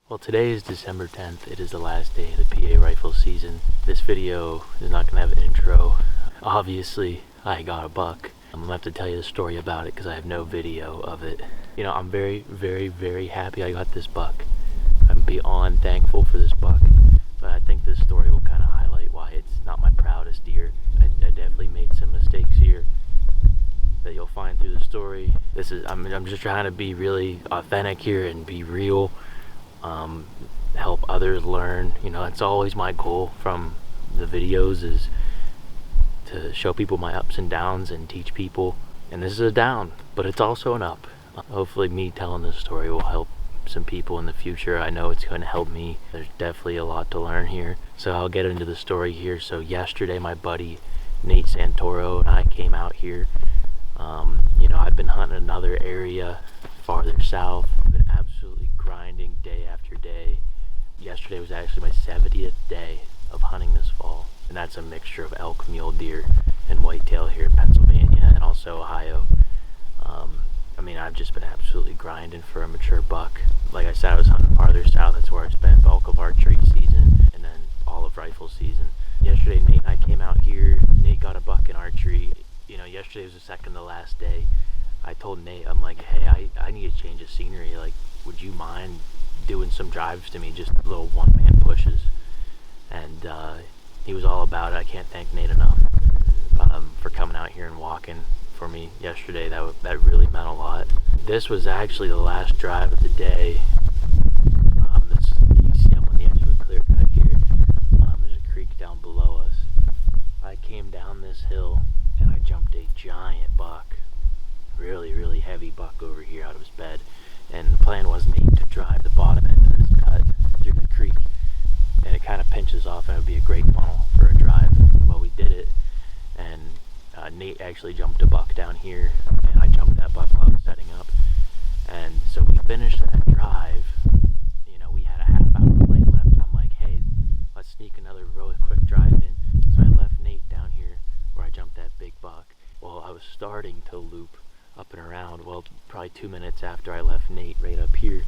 Well, today is December 10th. It is the last day of the PA rifle season. This video is not going to have an intro. Obviously, I got a buck. I'm going to have to tell you the story about it because I have no video of it. You know, I'm very, very, very happy I got this buck. I'm beyond thankful for this buck, but I think this story will kind of highlight why it's not my proudest deer. I definitely made some mistakes here that you'll find through the story. I'm just trying to be really authentic here and be real. Help others learn. You know, that's always my goal from the videos, is to show people my ups and downs and teach people. And this is a down, but it's also an up. Hopefully me telling this story will help some people in the future. I know it's going to help me. There's definitely a lot to learn here. So I'll get into the story here. So yesterday my buddy Nate Santoro and I came out here. You know, I've been hunting another area farther south. I've been absolutely grinding day after day. Yesterday was actually my 70th day of hunting this fall, and that's a mixture of elk, mule deer, and whitetail here in Pennsylvania and also Ohio. I mean, I've just been absolutely grinding for a mature buck. Like I said, I was hunting farther south. That's where I spent bulk of archery season and then all of rifle season. Yesterday, Nate and I came out here. Nate got a buck in archery. You know, yesterday was the second to last day. I told Nate, I'm like, hey, I need to change the scenery. Like, would you mind doing some drives to me, just little one-man pushes? And he was all about it. I can't thank Nate enough for coming out here and walking for me yesterday. That really meant a lot. This was actually the last drive of the day. You see I'm on the edge of a clear cut here. There's a creek down below us. I came down this hill and I jumped a giant buck. Really heavy buck over here out of his bed. And the plan was Nate to drive the bottom end of this cut through the creek, and it kind of pinches off and it would be a great funnel for a drive. Well, we did it, and Nate actually jumped a buck down here, and I jumped that buck while I was setting up. And so we finished that drive. You know, we had a half hour light left. I'm like, hey, let's sneak another really quick drive in. So I left Nate down here where I jumped that big buck. Well, I was starting to loop up and around. Well, probably 2 minutes after I left Nate right up here,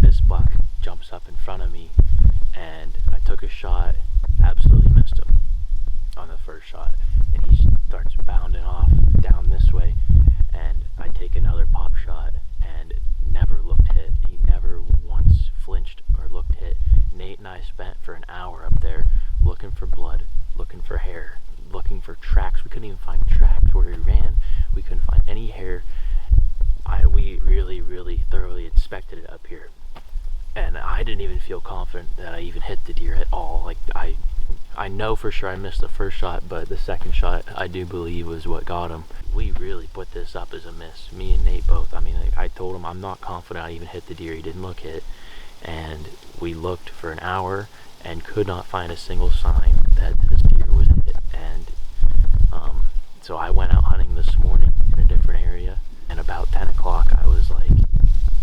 this buck jumps up in front of me, and I took a shot, absolutely missed him on the first shot, and he starts bounding off down this way, and I take another pop shot and never looked hit. He never once flinched or looked hit. Nate and I spent for an hour up there looking for blood, looking for hair, looking for tracks. We couldn't even find tracks where he ran. We couldn't find any hair. We really thoroughly inspected it up here, and I didn't even feel confident that I even hit the deer at all. Like, I know for sure I missed the first shot, but the second shot I do believe was what got him. We really put this up as a miss, me and Nate both. I mean, I told him I'm not confident I even hit the deer. He didn't look hit, and we looked for an hour and could not find a single sign that this deer was hit. And so I went out hunting this morning in a different area, and about 10 o'clock I was like,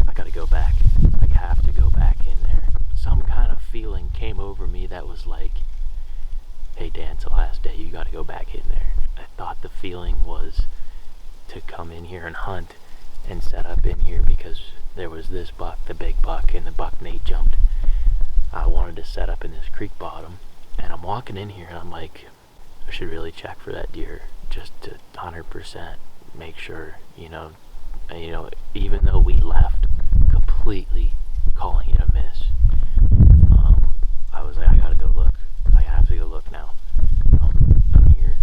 I gotta go back. I have to go back in there. Some kind of feeling came over me that was like, hey Dan, it's the last day, you gotta go back in there. I thought the feeling was to come in here and hunt and set up in here because there was this buck, the big buck, and the buck Nate jumped. I wanted to set up in this creek bottom, and I'm walking in here and I'm like, I should really check for that deer, just to 100% make sure, you know, even though we left completely calling it a miss, I was like, I gotta go look. I have to go look now. I'm here.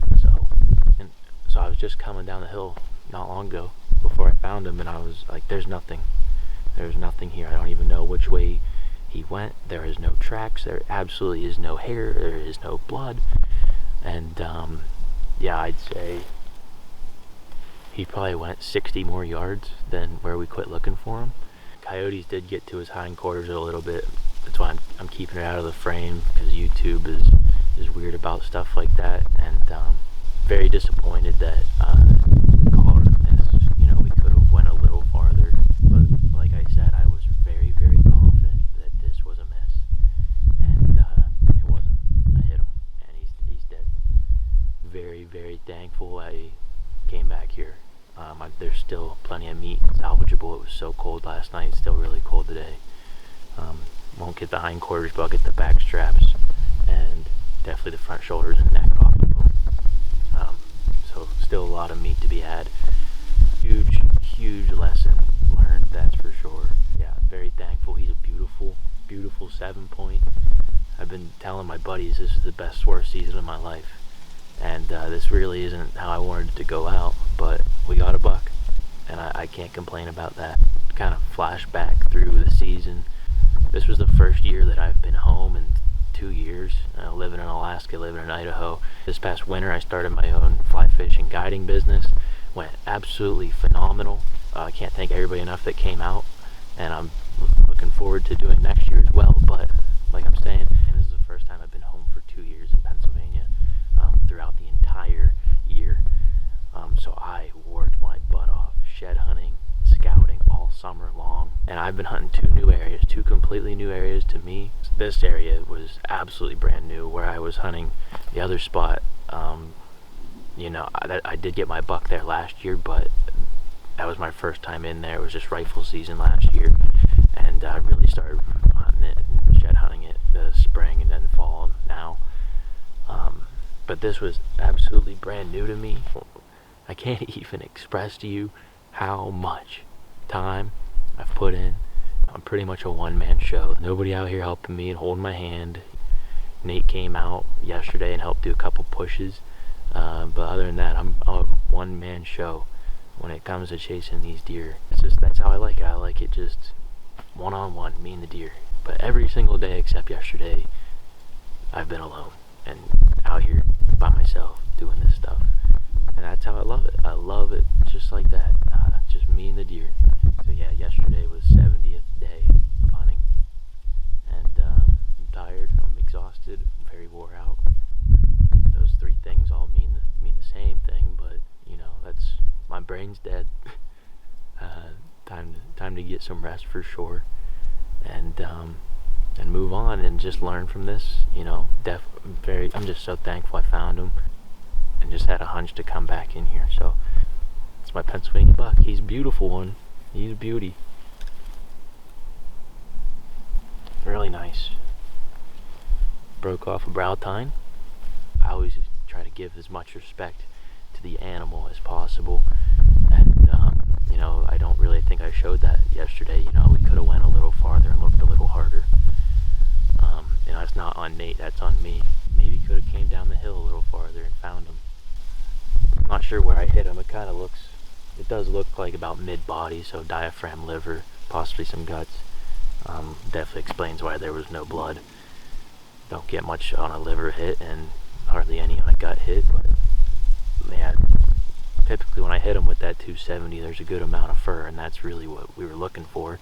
So I was just coming down the hill not long ago before I found him, and I was like, there's nothing here. I don't even know which way he went. There is no tracks. There absolutely is no hair. There is no blood. And yeah, I'd say he probably went 60 more yards than where we quit looking for him. Coyotes did get to his hindquarters a little bit. That's why I'm keeping it out of the frame, because YouTube is weird about stuff like that. And very disappointed that we called it a miss. You know, we could have went a little farther, but like I said, I was very confident that this was a miss, and it wasn't. I hit him, and he's dead. Very thankful I came back here. There's still plenty of meat salvageable. It was so cold last night. It's still really cold today. won't get the hindquarters, but I'll get the back straps and definitely the front shoulders and neck off of them. So still a lot of meat to be had. Huge lesson learned, that's for sure. Yeah, very thankful. He's a beautiful 7-point. I've been telling my buddies this is the best SWAR season of my life, and this really isn't how I wanted it to go out, but we got a buck, and I can't complain about that. Kind of flashback through the season. This was the first year that I've been home in 2 years, living in Alaska, living in Idaho. This past winter I started my own fly fishing guiding business. Went absolutely phenomenal. I can't thank everybody enough that came out, and I'm looking forward to doing next year as well. But like I'm saying, and this is the first time I've been home for 2 years in Pennsylvania, throughout the entire year. So I worked my butt off, shed hunting, scouting all summer long, and I've been hunting 2 new areas, 2 completely new areas to me. This area was absolutely brand new. Where I was hunting the other spot, you know, I did get my buck there last year, but that was my first time in there. It was just rifle season last year, and I really started hunting it and shed hunting it the spring and then fall now. But this was absolutely brand new to me. I can't even express to you how much time I've put in. I'm pretty much a one-man show. Nobody out here helping me and holding my hand. Nate came out yesterday and helped do a couple pushes. But other than that, I'm a one-man show when it comes to chasing these deer. That's how I like it. I like it just one-on-one, me and the deer. But every single day except yesterday, I've been alone and out here by myself doing this stuff. And that's how I love it. I love it just like that. Just me and the deer. So yeah, yesterday was 70th day of hunting. And I'm tired, I'm exhausted, I'm very wore out. Those 3 things all mean the same thing, but you know, that's, my brain's dead. Time to get some rest for sure, and move on and just learn from this. You know, I'm just so thankful I found him, and just had a hunch to come back in here. So it's my Pennsylvania buck. He's a beautiful one. He's a beauty. Really nice. Broke off a brow tine. I always try to give as much respect to the animal as possible, and you know, I don't really think I showed that yesterday. You know, we could have went a little farther and looked a little harder. You know, it's not on Nate, that's on me. Maybe could have came down the hill a little farther and found him. I'm not sure where I hit him. It does look like about mid-body, so diaphragm, liver, possibly some guts. Definitely explains why there was no blood. Don't get much on a liver hit and hardly any on a gut hit, but man, typically when I hit him with that 270, there's a good amount of fur, and that's really what we were looking for.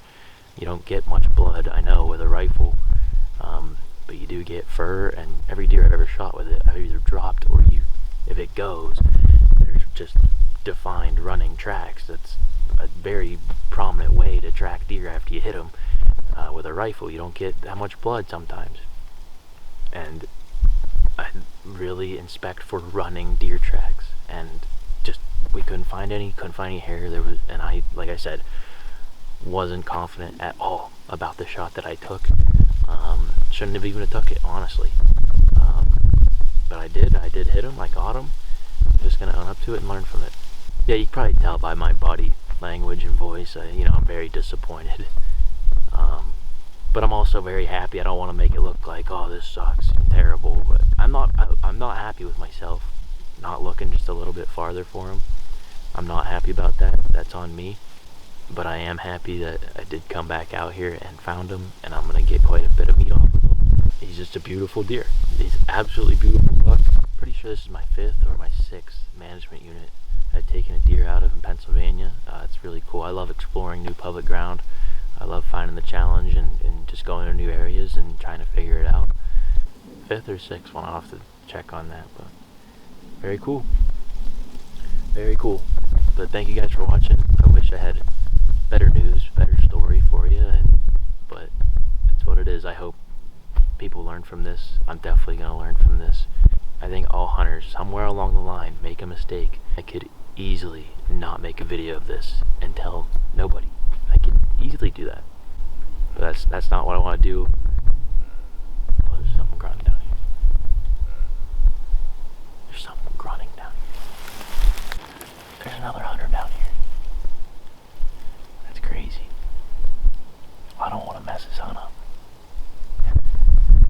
You don't get much blood, I know, with a rifle, but you do get fur, and every deer I've ever shot with it, I've either dropped or if it goes, there's just defined running tracks. That's a very prominent way to track deer after you hit them. With a rifle, you don't get that much blood sometimes, and I really inspect for running deer tracks, and just we couldn't find any hair. And I, like I said, wasn't confident at all about the shot that I took. Shouldn't have even took it, honestly. But I did hit him. I got him. I'm just gonna own up to it and learn from it. Yeah, you can probably tell by my body language and voice. You know, I'm very disappointed. But I'm also very happy. I don't want to make it look like, oh, this sucks and terrible. But I'm not happy with myself. Not looking just a little bit farther for him. I'm not happy about that. That's on me. But I am happy that I did come back out here and found him, and I'm gonna get quite a bit of meat off of him. He's just a beautiful deer. He's absolutely beautiful buck. Pretty sure this is my 5th or my 6th management unit I've taken a deer out of in Pennsylvania. It's really cool. I love exploring new public ground. I love finding the challenge and just going to new areas and trying to figure it out. 5th or 6th one, I'll have to check on that, but very cool. Very cool. But thank you guys for watching. I wish I had better news, better story for you, but that's what it is. I hope people learn from this. I'm definitely going to learn from this. I think all hunters, somewhere along the line, make a mistake. I could easily not make a video of this and tell nobody. I could easily do that. But that's not what I want to do. buck running down here. There's another hunter down here. That's crazy. I don't want to mess this hunt up.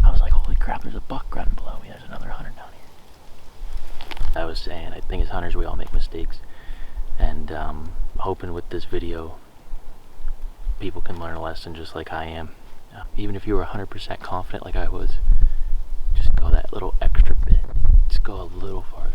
I was like, holy crap, there's a buck running below me. There's another hunter down here. I was saying, I think as hunters we all make mistakes. And hoping with this video people can learn a lesson just like I am. Even if you were 100% confident like I was, just go that little extra bit. Just go a little farther.